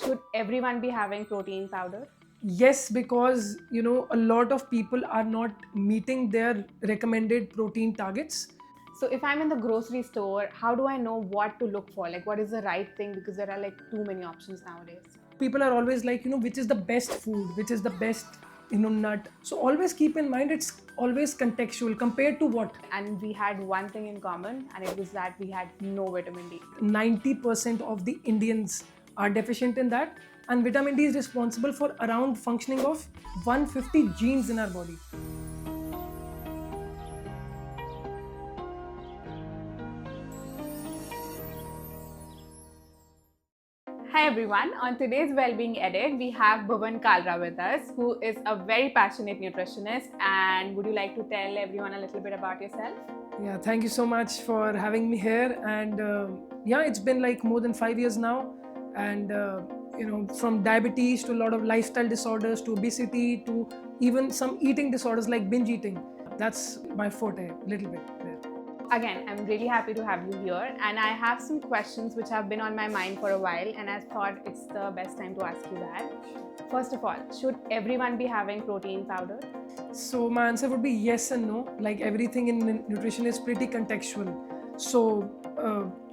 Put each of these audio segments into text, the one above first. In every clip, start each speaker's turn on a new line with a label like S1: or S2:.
S1: Should everyone be having protein powder?
S2: Yes, because a lot of people are not meeting their recommended protein targets.
S1: So if I'm in the grocery store, how do I know what to look for? Like what is the right thing, because there are like too many options nowadays.
S2: People are always like, which is the best food, which is the best nut. So always keep in mind, it's always contextual. Compared to what?
S1: And we had one thing in common, and it was that we had no vitamin D.
S2: 90% of the Indians are deficient in that, and vitamin D is responsible for around functioning of 150 genes in our body.
S1: Hi everyone, on today's Wellbeing Edit, we have Bhuvan Kalra with us, who is a very passionate nutritionist. And would you like to tell everyone a little bit about yourself?
S2: Yeah, thank you so much for having me here. And yeah, it's been like more than 5 years now. And from diabetes to a lot of lifestyle disorders to obesity to even some eating disorders like binge eating. That's my forte, a little bit there.
S1: Again, I'm really happy to have you here, and I have some questions which have been on my mind for a while, and I thought it's the best time to ask you that. First of all, should everyone be having protein powder?
S2: So my answer would be yes and no. Like everything in nutrition is pretty contextual. So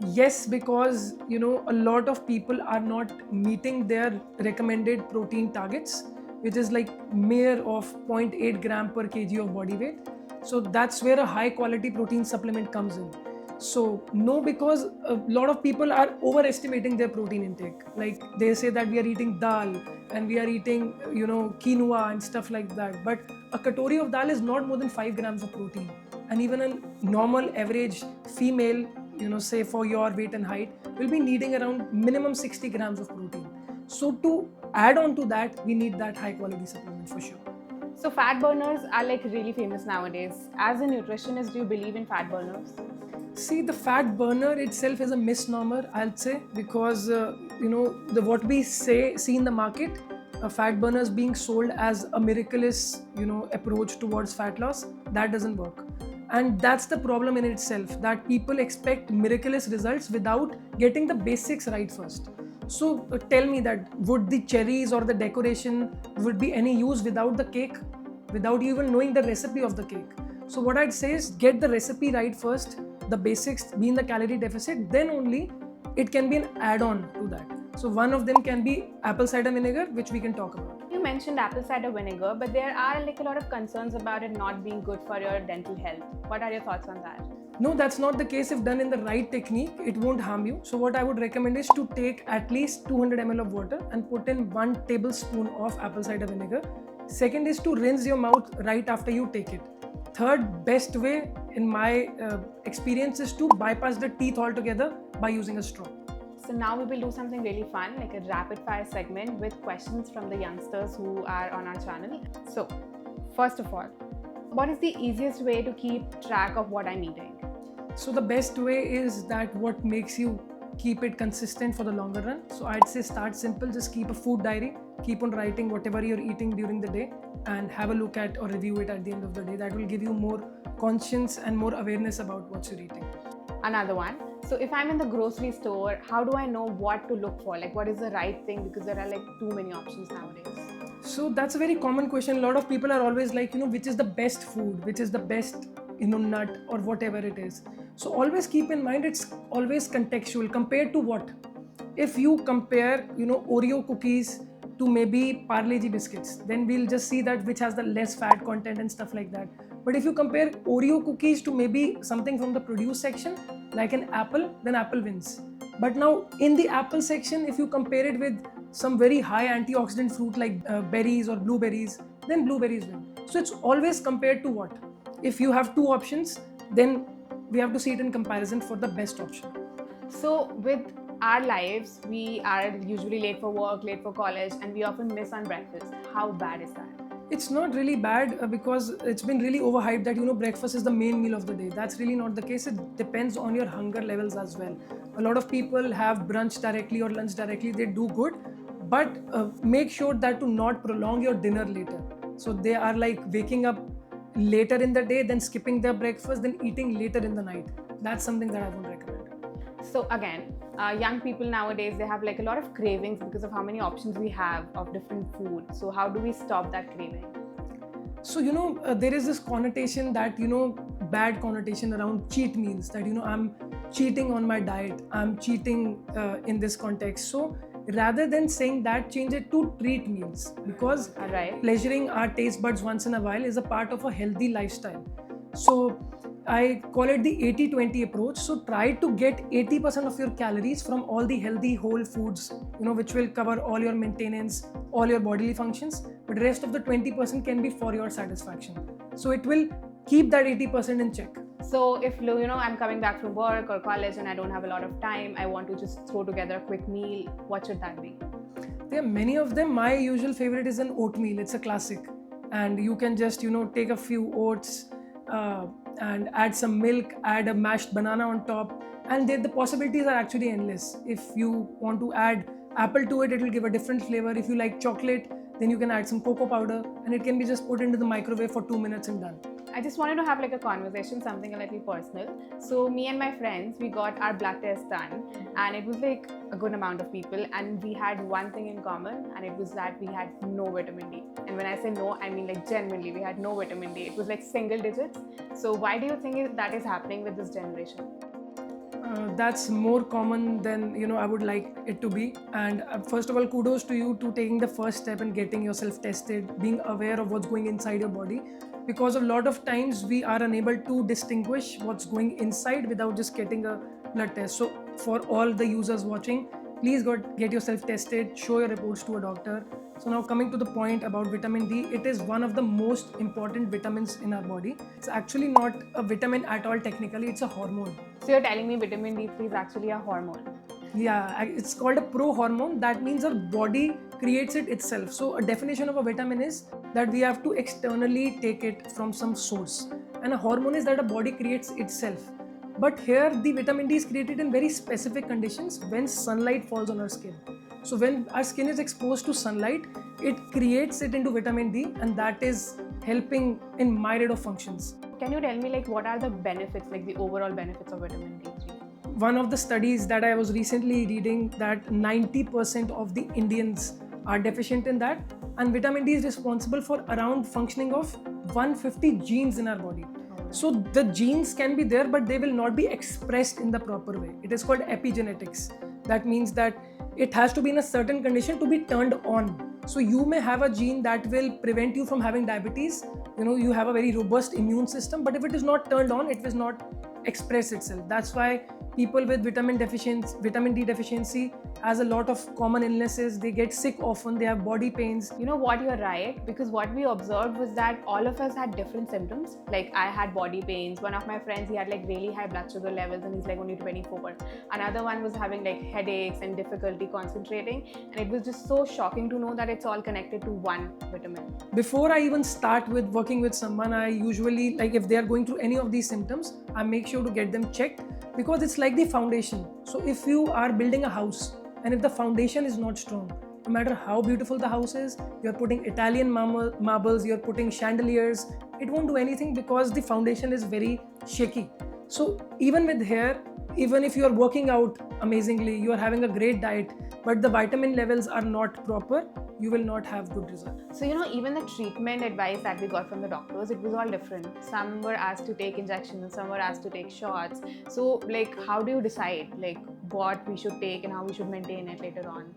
S2: yes, because a lot of people are not meeting their recommended protein targets, which is like mere of 0.8 gram per kg of body weight. So that's where a high quality protein supplement comes in. So no, because a lot of people are overestimating their protein intake. Like they say that we are eating dal and we are eating quinoa and stuff like that. But a katori of dal is not more than 5 grams of protein. And even a normal average female, say for your weight and height, will be needing around minimum 60 grams of protein. So to add on to that, we need that high quality supplement for sure.
S1: So fat burners are like really famous nowadays. As a nutritionist, do you believe in fat burners?
S2: See, the fat burner itself is a misnomer, I'll say, because the what we see in the market, fat burners being sold as a miraculous approach towards fat loss. That doesn't work, and that's the problem in itself. That people expect miraculous results without getting the basics right first. So tell me that would the cherries or the decoration would be any use without the cake, without even knowing the recipe of the cake? So what I'd say is get the recipe right first, the basics being the calorie deficit, then only it can be an add-on to that. So one of them can be apple cider vinegar, which we can talk about.
S1: You mentioned apple cider vinegar, but there are like a lot of concerns about it not being good for your dental health. What are your thoughts on that?
S2: No, that's not the case. If done in the right technique, it won't harm you. So what I would recommend is to take at least 200 ml of water and put in 1 tablespoon of apple cider vinegar. Second is to rinse your mouth right after you take it. Third best way in my experience is to bypass the teeth altogether by using a straw.
S1: So now we will do something really fun, like a rapid fire segment with questions from the youngsters who are on our channel. So first of all, what is the easiest way to keep track of what I'm eating?
S2: So the best way is that what makes you keep it consistent for the longer run. So I'd say start simple, just keep a food diary, keep on writing whatever you're eating during the day and have a look at or review it at the end of the day. That will give you more conscience and more awareness about what you're eating.
S1: Another one. So if I'm in the grocery store, how do I know what to look for? Like what is the right thing, because there are like too many options nowadays.
S2: So that's a very common question. A lot of people are always like, which is the best food, which is the best, nut or whatever it is. So always keep in mind, it's always contextual. Compared to what? If you compare, Oreo cookies to maybe Parle-G biscuits, then we'll just see that which has the less fat content and stuff like that. But if you compare Oreo cookies to maybe something from the produce section, like an apple, then apple wins. But now in the apple section, if you compare it with some very high antioxidant fruit like berries or blueberries, then blueberries win. So it's always compared to what? If you have two options, then we have to see it in comparison for the best option.
S1: So with our lives, we are usually late for work, late for college, and we often miss on breakfast. How bad is that?
S2: It's not really bad because it's been really overhyped that breakfast is the main meal of the day. That's really not the case. It depends on your hunger levels as well. A lot of people have brunch directly or lunch directly. They do good, but make sure that to not prolong your dinner later. So they are like waking up later in the day, then skipping their breakfast, then eating later in the night. That's something that I won't recommend.
S1: So again, young people nowadays, they have like a lot of cravings because of how many options we have of different food. So how do we stop that craving?
S2: So, there is this connotation that, bad connotation around cheat meals, that, I'm cheating on my diet, I'm cheating in this context. So, rather than saying that, change it to treat meals, because
S1: All right.
S2: pleasuring our taste buds once in a while is a part of a healthy lifestyle. So, I call it the 80-20 approach. So, try to get 80% of your calories from all the healthy whole foods, which will cover all your maintenance, all your bodily functions, but the rest of the 20% can be for your satisfaction. So, it will keep that 80% in check.
S1: So if I'm coming back from work or college and I don't have a lot of time, I want to just throw together a quick meal, what should that be?
S2: There are many of them. My usual favorite is an oatmeal. It's a classic, and you can just take a few oats and add some milk, add a mashed banana on top, and the possibilities are actually endless. If you want to add apple to it, it will give a different flavor. If you like chocolate, then you can add some cocoa powder, and it can be just put into the microwave for 2 minutes and done.
S1: I just wanted to have like a conversation, something a little personal. So me and my friends, we got our blood test done, and it was like a good amount of people, and we had one thing in common, and it was that we had no vitamin D. And when I say no, I mean like genuinely, we had no vitamin D. It was like single digits. So why do you think that is happening with this generation?
S2: That's more common than I would like it to be. And first of all, kudos to you to taking the first step and getting yourself tested, being aware of what's going inside your body, because a lot of times we are unable to distinguish what's going inside without just getting a blood test. So for all the users watching, please get yourself tested, show your reports to a doctor. So now coming to the point about vitamin D, it is one of the most important vitamins in our body. It's actually not a vitamin at all technically, it's a hormone.
S1: So you're telling me vitamin D3 is actually a hormone?
S2: Yeah, it's called a prohormone. That means our body creates it itself. So a definition of a vitamin is that we have to externally take it from some source. And a hormone is that a body creates itself. But here the vitamin D is created in very specific conditions when sunlight falls on our skin. So when our skin is exposed to sunlight, it creates it into vitamin D, and that is helping in myriad of functions.
S1: Can you tell me like what are the benefits, like the overall benefits of vitamin D3?
S2: One of the studies that I was recently reading, that 90% of the Indians are deficient in that, and vitamin D is responsible for around functioning of 150 genes in our body. So the genes can be there, but they will not be expressed in the proper way. It is called epigenetics. That means that it has to be in a certain condition to be turned on. So you may have a gene that will prevent you from having diabetes. You have a very robust immune system, but if it is not turned on, it will not express itself. That's why people with vitamin D deficiency has a lot of common illnesses. They get sick often, they have body pains.
S1: You know what, you're right, because what we observed was that all of us had different symptoms. Like I had body pains. One of my friends, he had like really high blood sugar levels and he's like only 24. Another one was having like headaches and difficulty concentrating, and it was just so shocking to know that it's all connected to one vitamin.
S2: Before I even start with working with someone, I usually, like if they are going through any of these symptoms, I make sure to get them checked, because it's like the foundation. So if you are building a house and if the foundation is not strong, no matter how beautiful the house is, you're putting Italian marbles, you're putting chandeliers, it won't do anything because the foundation is very shaky. So even with hair, even if you are working out amazingly, you are having a great diet, but the vitamin levels are not proper, you will not have good results.
S1: So even the treatment advice that we got from the doctors, it was all different. Some were asked to take injections, some were asked to take shots. So like how do you decide like what we should take and how we should maintain it later on?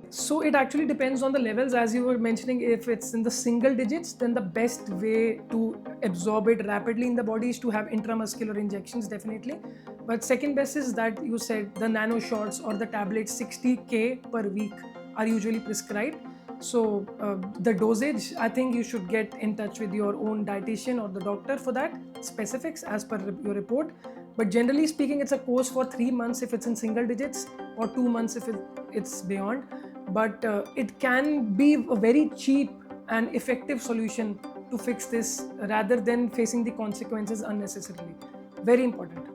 S2: So it actually depends on the levels. As you were mentioning, if it's in the single digits, then the best way to absorb it rapidly in the body is to have intramuscular injections, definitely. But second best is that you said the nano shots or the tablets, 60K per week are usually prescribed. So the dosage, I think you should get in touch with your own dietitian or the doctor for that, specifics as per your report. But generally speaking, it's a course for 3 months if it's in single digits, or 2 months if it's beyond. But it can be a very cheap and effective solution to fix this rather than facing the consequences unnecessarily. Very important.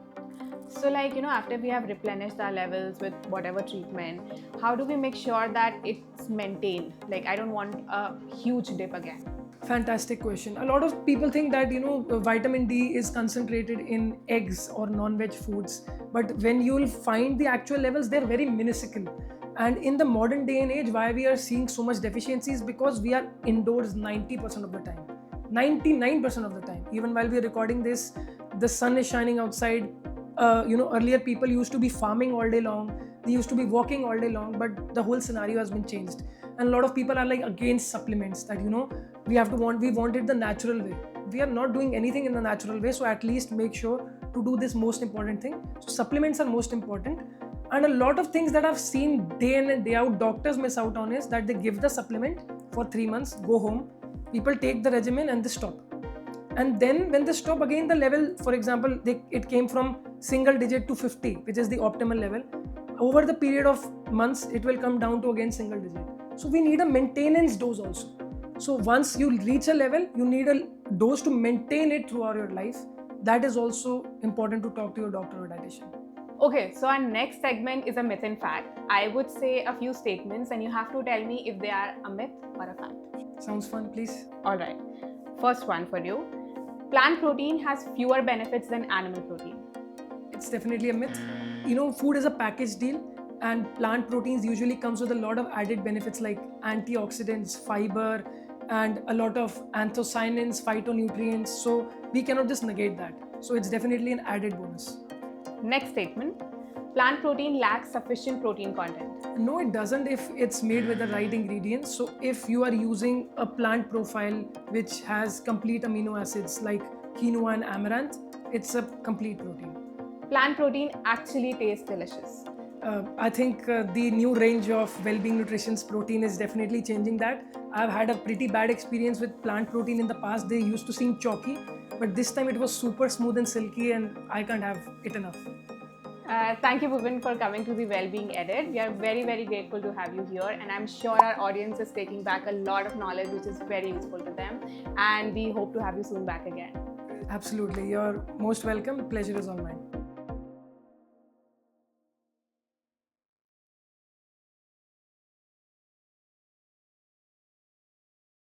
S1: So like, after we have replenished our levels with whatever treatment, how do we make sure that it's maintained? Like I don't want a huge dip again.
S2: Fantastic question. A lot of people think that vitamin D is concentrated in eggs or non-veg foods, but when you'll find the actual levels, they're very minuscule. And in the modern day and age, why we are seeing so much deficiencies, because we are indoors 90% of the time, 99% of the time. Even while we are recording this, the sun is shining outside. Earlier people used to be farming all day long. They used to be walking all day long, but the whole scenario has been changed. And a lot of people are like against supplements, that we want it the natural way. We are not doing anything in the natural way, so at least make sure to do this most important thing. So supplements are most important. And a lot of things that I've seen day in and day out doctors miss out on is that they give the supplement for 3 months, go home, people take the regimen and they stop. And then when they stop again, the level, for example, it came from single digit to 50, which is the optimal level. Over the period of months, it will come down to again single digit. So we need a maintenance dose also. So once you reach a level, you need a dose to maintain it throughout your life. That is also important to talk to your doctor or dietitian.
S1: Okay, so our next segment is a myth and fact. I would say a few statements and you have to tell me if they are a myth or a fact.
S2: Sounds fun, please.
S1: Alright, first one for you. Plant protein has fewer benefits than animal protein.
S2: It's definitely a myth. Food is a package deal, and plant proteins usually comes with a lot of added benefits like antioxidants, fiber, and a lot of anthocyanins, phytonutrients. So we cannot just negate that. So it's definitely an added bonus.
S1: Next statement. Plant protein lacks sufficient protein content.
S2: No, it doesn't if it's made with the right ingredients. So if you are using a plant profile which has complete amino acids like quinoa and amaranth, it's a complete protein.
S1: Plant protein actually tastes delicious.
S2: I think the new range of Wellbeing Nutrition's protein is definitely changing that. I've had a pretty bad experience with plant protein in the past. They used to seem chalky, but this time it was super smooth and silky, and I can't have it enough.
S1: Thank you, Bhuvan, for coming to the Wellbeing Edit. We are very, very grateful to have you here, and I'm sure our audience is taking back a lot of knowledge which is very useful to them, and we hope to have you soon back again.
S2: Absolutely. You're most welcome. Pleasure is all mine.